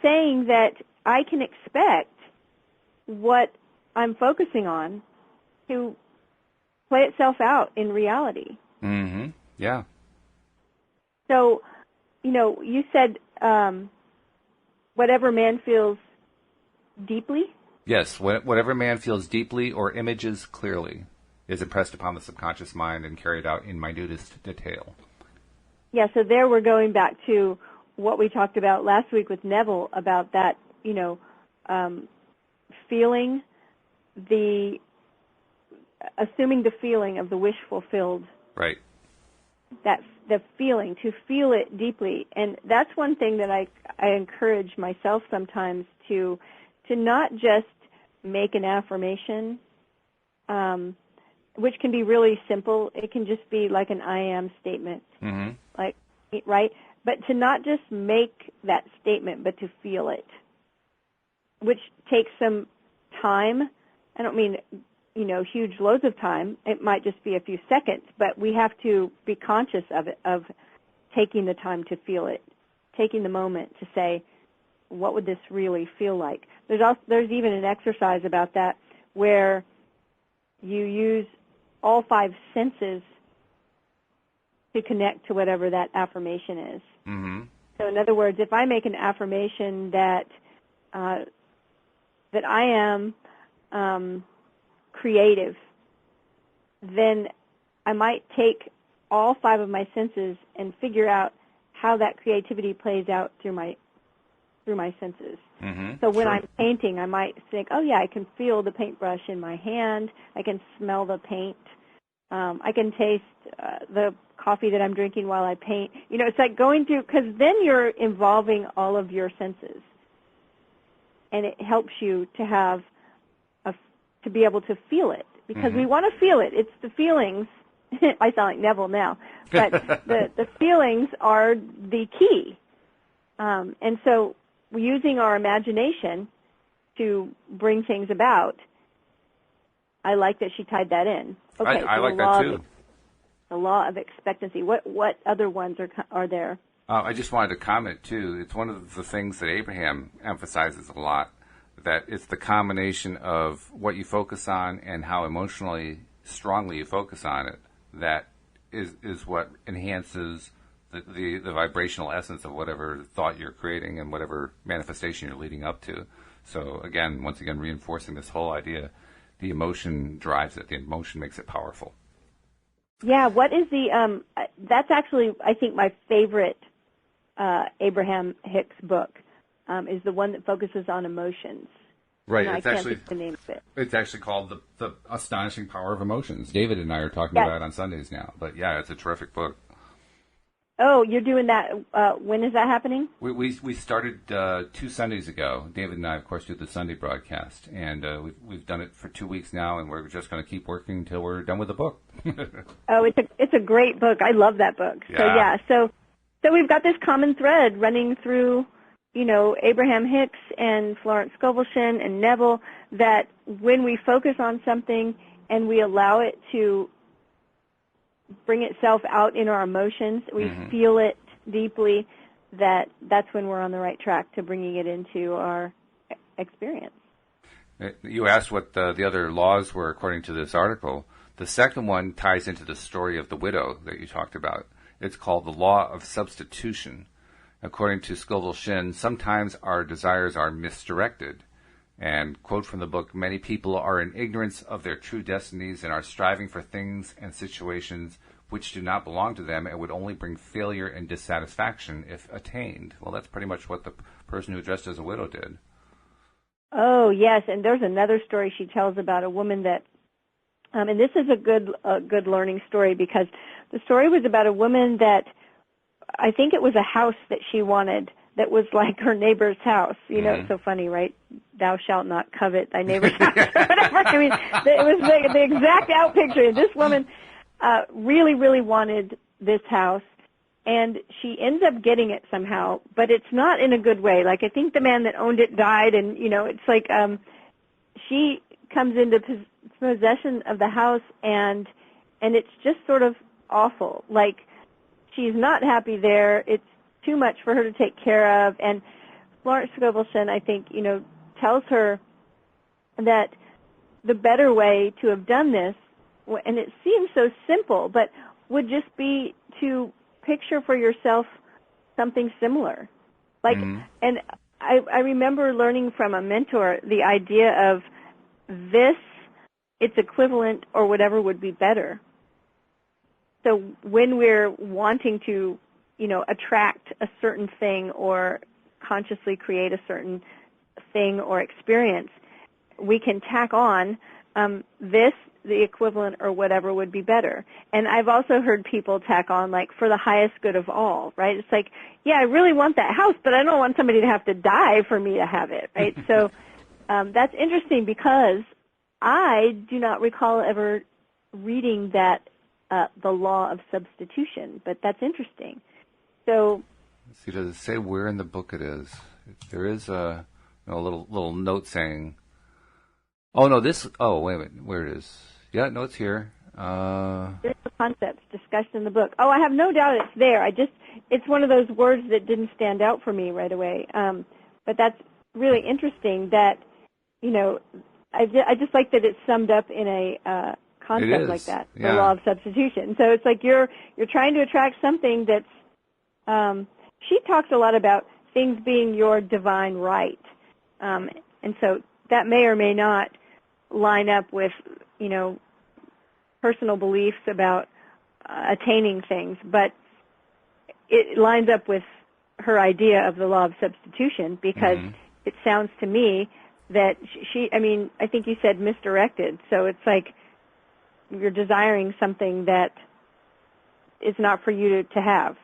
saying that I can expect what I'm focusing on to play itself out in reality. Mm-hmm. Yeah. So, you said whatever man feels deeply. Yes, whatever man feels deeply or images clearly is impressed upon the subconscious mind and carried out in minutest detail. Yeah, so there we're going back to what we talked about last week with Neville about that, feeling assuming the feeling of the wish fulfilled. Right. the feeling, to feel it deeply. And that's one thing that I encourage myself sometimes to not just make an affirmation, which can be really simple. It can just be like an I am statement, like, right? But to not just make that statement, but to feel it, which takes some time. I don't mean, huge loads of time. It might just be a few seconds, but we have to be conscious of it, of taking the time to feel it, taking the moment to say, what would this really feel like? There's even an exercise about that where you use all 5 senses to connect to whatever that affirmation is. Mm-hmm. So in other words, if I make an affirmation that I am creative, then I might take all 5 of my senses and figure out how that creativity plays out through my senses. Mm-hmm. So when I'm painting, I might think, oh yeah, I can feel the paintbrush in my hand. I can smell the paint. I can taste the coffee that I'm drinking while I paint. It's like going through, because then you're involving all of your senses, and it helps you to have to be able to feel it, because we want to feel it. It's the feelings. I sound like Neville now, but the feelings are the key. And so using our imagination to bring things about, I like that she tied that in. Okay, I like that too. The law of expectancy. What other ones are there? I just wanted to comment too. It's one of the things that Abraham emphasizes a lot, that it's the combination of what you focus on and how emotionally strongly you focus on it that is what enhances the vibrational essence of whatever thought you're creating and whatever manifestation you're leading up to. So again, once again, reinforcing this whole idea, the emotion drives it. The emotion makes it powerful. Yeah, what is the, that's actually, I think, my favorite Abraham Hicks book, is the one that focuses on emotions. Right. And I can't think of the name of it. It's actually called The Astonishing Power of Emotions. David and I are talking about it on Sundays now. But yeah, it's a terrific book. Oh, you're doing that. When is that happening? We started 2 Sundays ago. David and I, of course, do the Sunday broadcast, and we've done it for 2 weeks now, and we're just going to keep working until we're done with the book. Oh, it's a great book. I love that book. Yeah. So we've got this common thread running through, Abraham Hicks and Florence Scovil Shinn and Neville, that when we focus on something and we allow it to bring itself out in our emotions, we feel it deeply, that's when we're on the right track to bringing it into our experience. You asked what the other laws were according to this article. The second one ties into the story of the widow that you talked about. It's called the law of substitution. According to Scovil Shinn, sometimes our desires are misdirected. And, quote from the book, many people are in ignorance of their true destinies and are striving for things and situations which do not belong to them and would only bring failure and dissatisfaction if attained. Well, that's pretty much what the person who dressed as a widow did. Oh, yes, and there's another story she tells about a woman that, and this is a good learning story, because the story was about a woman that, I think it was a house that she wanted that was like her neighbor's house. It's so funny, right? Thou shalt not covet thy neighbor's house, or whatever. I mean, it was the exact out picture. This woman really, really wanted this house, and she ends up getting it somehow, but it's not in a good way. Like, I think the man that owned it died, and, it's like she comes into possession of the house, and it's just sort of awful. Like, she's not happy there. It's too much for her to take care of. And Florence Scovil Shinn, I think, tells her that the better way to have done this, and it seems so simple, but would just be to picture for yourself something similar. Like, and I remember learning from a mentor the idea of this, its equivalent, or whatever would be better. So when we're wanting to, attract a certain thing or consciously create a certain thing or experience, we can tack on this the equivalent or whatever would be better. And I've also heard people tack on, like, for the highest good of all, right? It's like, yeah, I really want that house, but I don't want somebody to have to die for me to have it, right? So that's interesting because I do not recall ever reading that, the law of substitution, but that's interesting. So, let's see, does it say where in the book it is? There is a little note saying, oh, no, wait a minute, where it is. Yeah, no, it's here. There's the concepts discussed in the book. Oh, I have no doubt it's there. It's one of those words that didn't stand out for me right away. But that's really interesting that, I just like that it's summed up in a concept like that, the law of substitution. So it's like you're trying to attract something that's, she talks a lot about things being your divine right. And so that may or may not line up with, personal beliefs about attaining things, but it lines up with her idea of the law of substitution because it sounds to me that I think you said misdirected. So it's like you're desiring something that is not for you to have.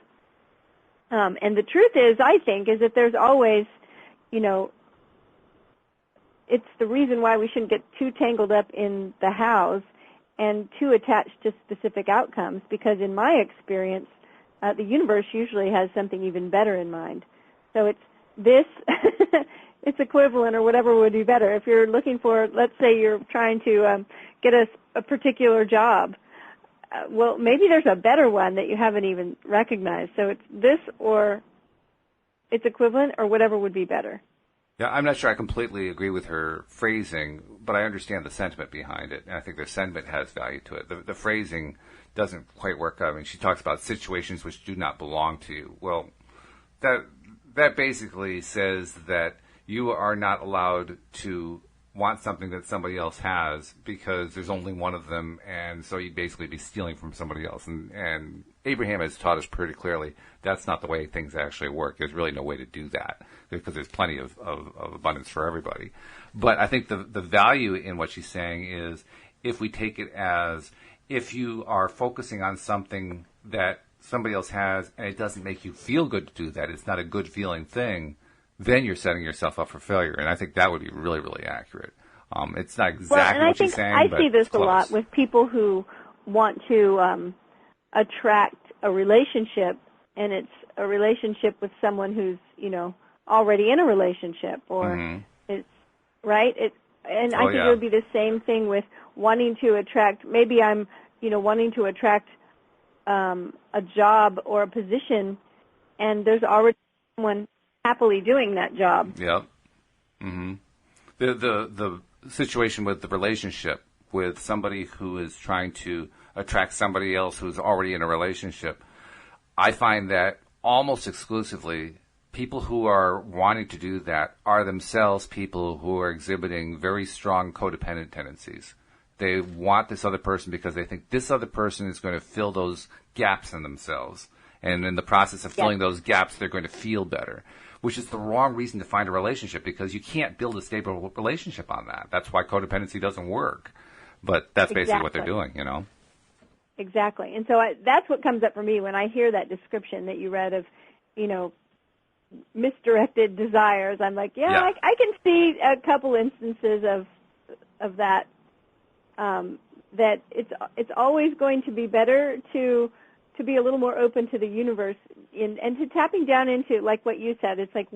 And the truth is, I think, is that there's always, it's the reason why we shouldn't get too tangled up in the hows and too attached to specific outcomes, because in my experience, the universe usually has something even better in mind. So it's this, it's equivalent or whatever would be better. If you're looking for, let's say you're trying to get a particular job, well, maybe there's a better one that you haven't even recognized. So it's this or it's equivalent or whatever would be better. Yeah, I'm not sure I completely agree with her phrasing, but I understand the sentiment behind it, and I think the sentiment has value to it. The phrasing doesn't quite work out. I mean, she talks about situations which do not belong to you. Well, that basically says that you are not allowed to want something that somebody else has because there's only one of them, and so you'd basically be stealing from somebody else. And Abraham has taught us pretty clearly that's not the way things actually work. There's really no way to do that because there's plenty of abundance for everybody. But I think the value in what she's saying is if we take it as if you are focusing on something that somebody else has and it doesn't make you feel good to do that, it's not a good feeling thing, then you're setting yourself up for failure. And I think that would be really, really accurate. It's not exactly what she's saying, but I see this a lot with people who want to attract a relationship, and it's a relationship with someone who's, already in a relationship, or it's right. And I think it would be the same thing with wanting to attract. Maybe I'm, wanting to attract a job or a position, and there's already someone happily doing that job. Yep. Mm-hmm. The situation with the relationship with somebody who is trying to attract somebody else who's already in a relationship, I find that almost exclusively people who are wanting to do that are themselves people who are exhibiting very strong codependent tendencies. They want this other person because they think this other person is going to fill those gaps in themselves. And in the process of filling those gaps, they're going to feel better, which is the wrong reason to find a relationship because you can't build a stable relationship on that. That's why codependency doesn't work. But that's basically what they're doing, Exactly. And so that's what comes up for me when I hear that description that you read of, misdirected desires. I'm like, I can see a couple instances of that, that it's always going to be better to be a little more open to the universe and to tapping down into, like what you said, it's like,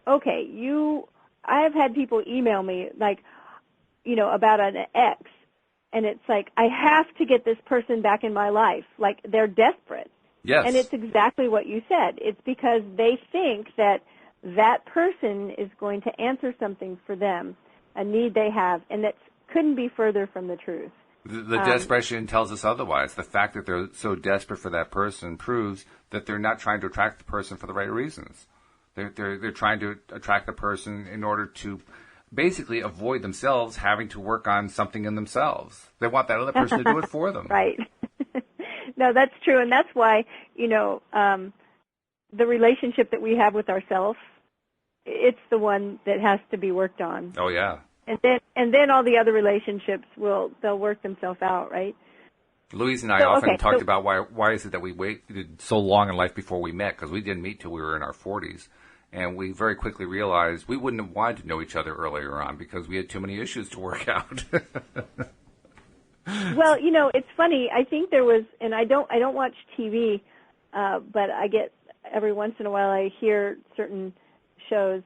I have had people email me, like, about an ex, and it's like, I have to get this person back in my life. Like, they're desperate. Yes. And it's exactly what you said. It's because they think that that person is going to answer something for them, a need they have, and that couldn't be further from the truth. The desperation tells us otherwise. The fact that they're so desperate for that person proves that they're not trying to attract the person for the right reasons. They're trying to attract the person in order to basically avoid themselves having to work on something in themselves. They want that other person to do it for them. Right. No, that's true, and that's why, the relationship that we have with ourselves, it's the one that has to be worked on. Oh, yeah. and then all the other relationships they'll work themselves out, right? Louise and I often talked about why is it that we waited so long in life before we met, because we didn't meet till we were in our 40s. And we very quickly realized we wouldn't have wanted to know each other earlier on because we had too many issues to work out. Well, it's funny. I think there was, and I don't watch TV, but I get every once in a while I hear certain shows.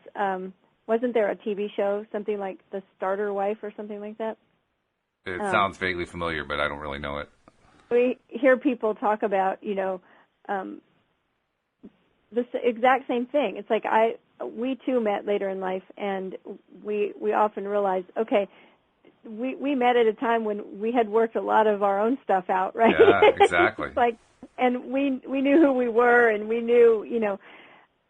Wasn't there a TV show, something like The Starter Wife or something like that? It sounds vaguely familiar, but I don't really know it. We hear people talk about, the exact same thing. It's like we too met later in life, and we often realize, okay, we met at a time when we had worked a lot of our own stuff out, right? Yeah, exactly. And we knew who we were, and we knew,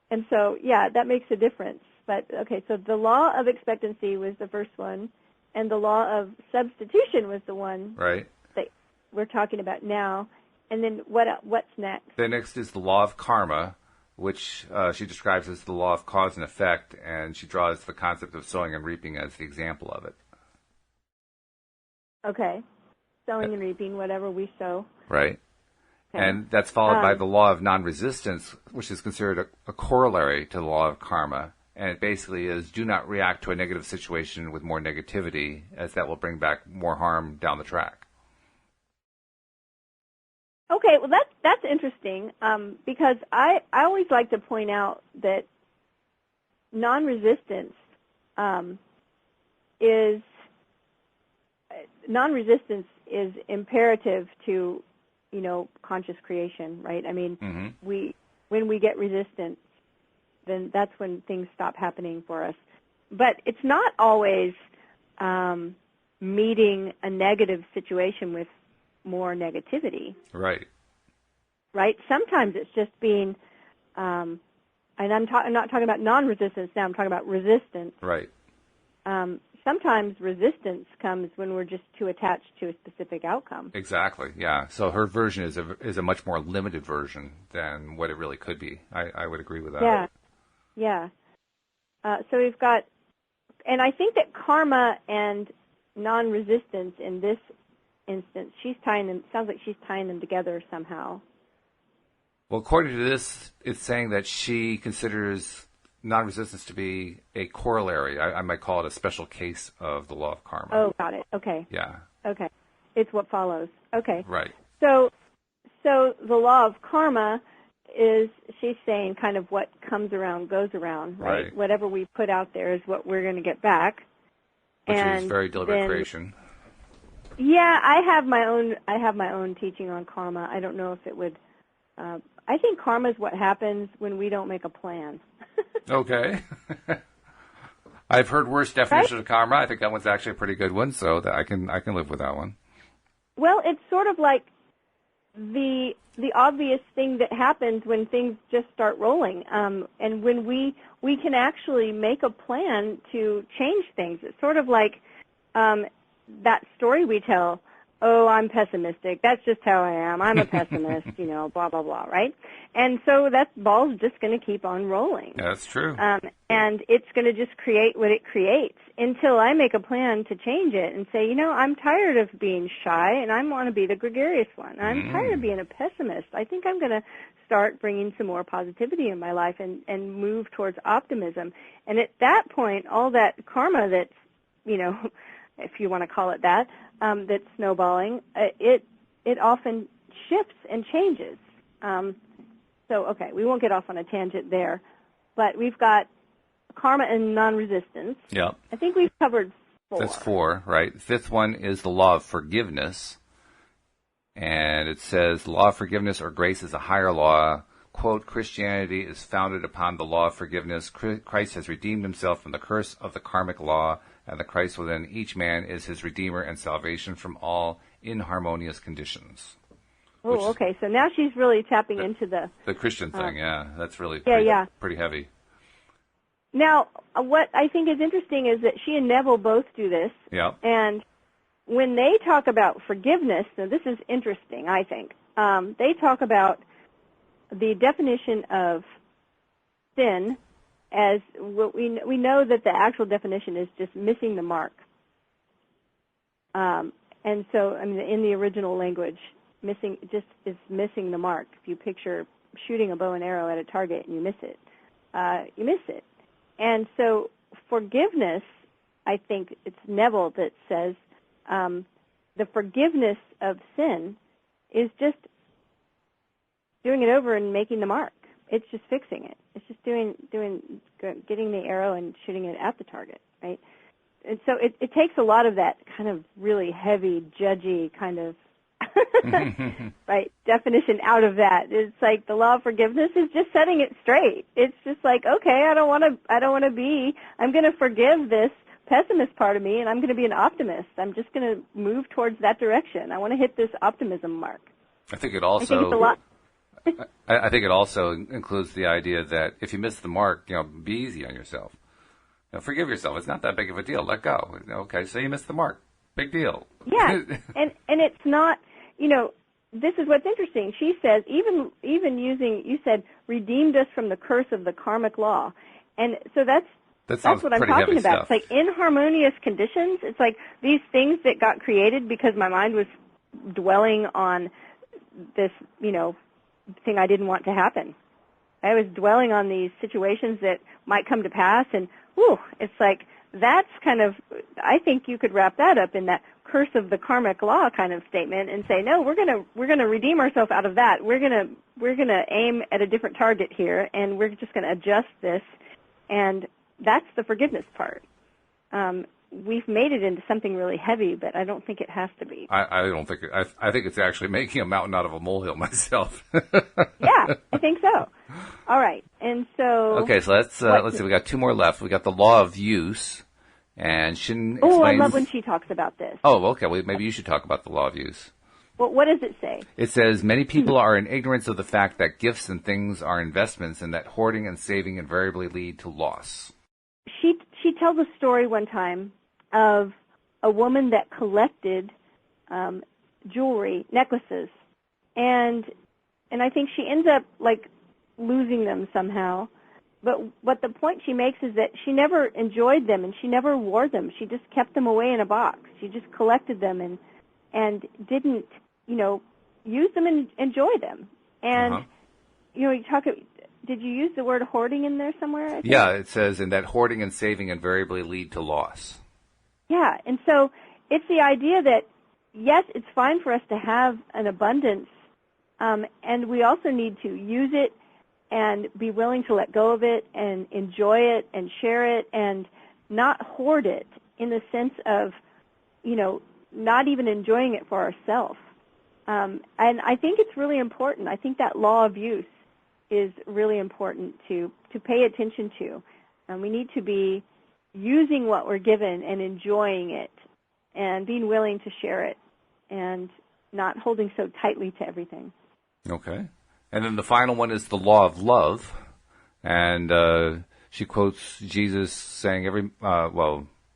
and so yeah, that makes a difference. But okay, so the law of expectancy was the first one, and the law of substitution was the one right that we're talking about now. And then what's next? The next is the law of karma, which she describes as the law of cause and effect, and she draws the concept of sowing and reaping as the example of it. Okay. Sowing and reaping, whatever we sow. Right. Okay. And that's followed by the law of non-resistance, which is considered a corollary to the law of karma. And it basically is, do not react to a negative situation with more negativity, as that will bring back more harm down the track. Okay, well that's interesting, because I always like to point out that non-resistance is imperative to conscious creation, right? I mean, when we get resistance, then that's when things stop happening for us. But it's not always meeting a negative situation with more negativity. Right. Right? Sometimes it's just being, and I'm not talking about non-resistance now, I'm talking about resistance. Right. Sometimes resistance comes when we're just too attached to a specific outcome. Exactly, yeah. So her version is a much more limited version than what it really could be. I would agree with that. Yeah. So we've got, and I think that karma and non-resistance in this instance, sounds like she's tying them together somehow. Well, according to this, it's saying that she considers non-resistance to be a corollary. I might call it a special case of the law of karma. Oh, got it. Okay. Yeah. Okay. It's what follows. Okay. Right. So the law of karma is, she's saying, kind of what comes around goes around, right? Whatever we put out there is what we're going to get back. Which is very deliberate creation. Yeah, I have my own teaching on karma. I don't know if it would. I think karma is what happens when we don't make a plan. Okay. I've heard worse definitions of karma. I think that one's actually a pretty good one, so that I can live with that one. Well, it's sort of like the obvious thing that happens when things just start rolling, and when we can actually make a plan to change things. It's sort of like that story we tell. Oh, I'm pessimistic. That's just how I am. I'm a pessimist, blah, blah, blah, right? And so that ball's just going to keep on rolling. Yeah, that's true. And it's going to just create what it creates until I make a plan to change it and say, I'm tired of being shy and I want to be the gregarious one. I'm tired of being a pessimist. I think I'm going to start bringing some more positivity in my life and move towards optimism. And at that point, all that karma that's, if you want to call it that, that's snowballing, it often shifts and changes. So, okay, we won't get off on a tangent there, but we've got karma and non-resistance. Yeah. I think we've covered 4. That's 4, right? The fifth one is the law of forgiveness, and it says the law of forgiveness or grace is a higher law. Quote, Christianity is founded upon the law of forgiveness. Christ has redeemed himself from the curse of the karmic law, and the Christ within each man is his redeemer and salvation from all inharmonious conditions. Oh, okay. So now she's really tapping into the Christian thing. Yeah, that's really pretty heavy. Now, what I think is interesting is that she and Neville both do this. Yeah. And when they talk about forgiveness, now this is interesting, I think. They talk about the definition of sin as what we know that the actual definition is just missing the mark. And so, I mean, in the original language, missing the mark. If you picture shooting a bow and arrow at a target and you miss it, you miss it. And so forgiveness, I think it's Neville that says the forgiveness of sin is just doing it over and making the mark. It's just fixing it. It's just getting the arrow and shooting it at the target, right? And so it takes a lot of that kind of really heavy, judgy kind of right definition out of that. It's like the law of forgiveness is just setting it straight. It's just like, okay, I'm going to forgive this pessimist part of me, and I'm going to be an optimist. I'm just going to move towards that direction. I want to hit this optimism mark. I think it's a lot. I think it also includes the idea that if you miss the mark, be easy on yourself. Forgive yourself. It's not that big of a deal. Let go. Okay, so you missed the mark. Big deal. Yeah, and it's not, this is what's interesting. She says, even using, you said, redeemed us from the curse of the karmic law. And so that's what I'm talking about. It's like inharmonious conditions. It's like these things that got created because my mind was dwelling on this, thing I didn't want to happen. I was dwelling on these situations that might come to pass, and it's like that's kind of, I think you could wrap that up in that curse of the karmic law kind of statement and say, no, we're gonna redeem ourselves out of that. We're gonna aim at a different target here, and we're just gonna adjust this, and that's the forgiveness part. We've made it into something really heavy, but I don't think it has to be. I don't think I think it's actually making a mountain out of a molehill myself. Yeah, I think so. All right, and so okay, so let's see. We got two more left. We got the law of use, and Shinn explains. Oh, I love when she talks about this. Oh, okay. Well, maybe you should talk about the law of use. Well, what does it say? It says many people are in ignorance of the fact that gifts and things are investments, and that hoarding and saving invariably lead to loss. She tells a story one time of a woman that collected jewelry, necklaces, and I think she ends up like losing them somehow. But what the point she makes is that she never enjoyed them and she never wore them. She just kept them away in a box. She just collected them and didn't, use them and enjoy them. And you talk. Did you use the word hoarding in there somewhere? I think? Yeah, it says, and that hoarding and saving invariably lead to loss. Yeah, and so it's the idea that, yes, it's fine for us to have an abundance, and we also need to use it and be willing to let go of it and enjoy it and share it and not hoard it in the sense of, not even enjoying it for ourselves. And I think it's really important. I think that law of use is really important to pay attention to. We need to be using what we're given and enjoying it and being willing to share it and not holding so tightly to everything. Okay. And then the final one is the law of love. And she quotes Jesus saying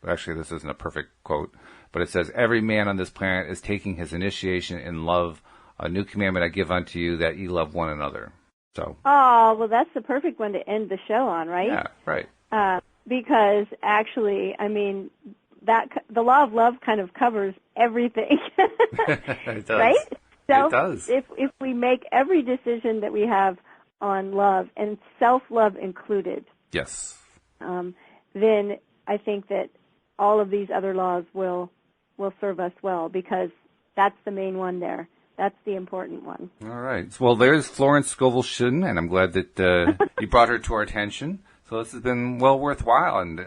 actually this isn't a perfect quote, but it says, every man on this planet is taking his initiation in love. A new commandment I give unto you, that ye love one another. So. Oh, well, that's the perfect one to end the show on, right? Yeah, right. Because actually, I mean, the law of love kind of covers everything. It does. Right? So it does. If we make every decision that we have on love, and self-love included, yes, then I think that all of these other laws will serve us well, because that's the main one there. That's the important one. All right. Well, there's Florence Scovil Shinn, and I'm glad that you brought her to our attention. So this has been well worthwhile, and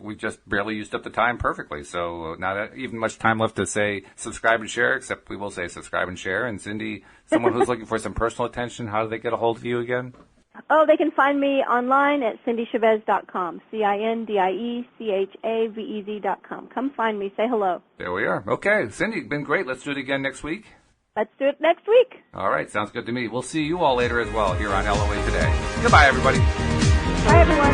we just barely used up the time perfectly. So not even much time left to say subscribe and share, except we will say subscribe and share. And Cindy, someone who's looking for some personal attention, how do they get a hold of you again? Oh, they can find me online at cindychavez.com, CINDIECHAVEZ.com. Come find me. Say hello. There we are. Okay. Cindy, been great. Let's do it again next week. Let's do it next week. All right. Sounds good to me. We'll see you all later as well here on LOA Today. Goodbye, everybody. Bye, everyone.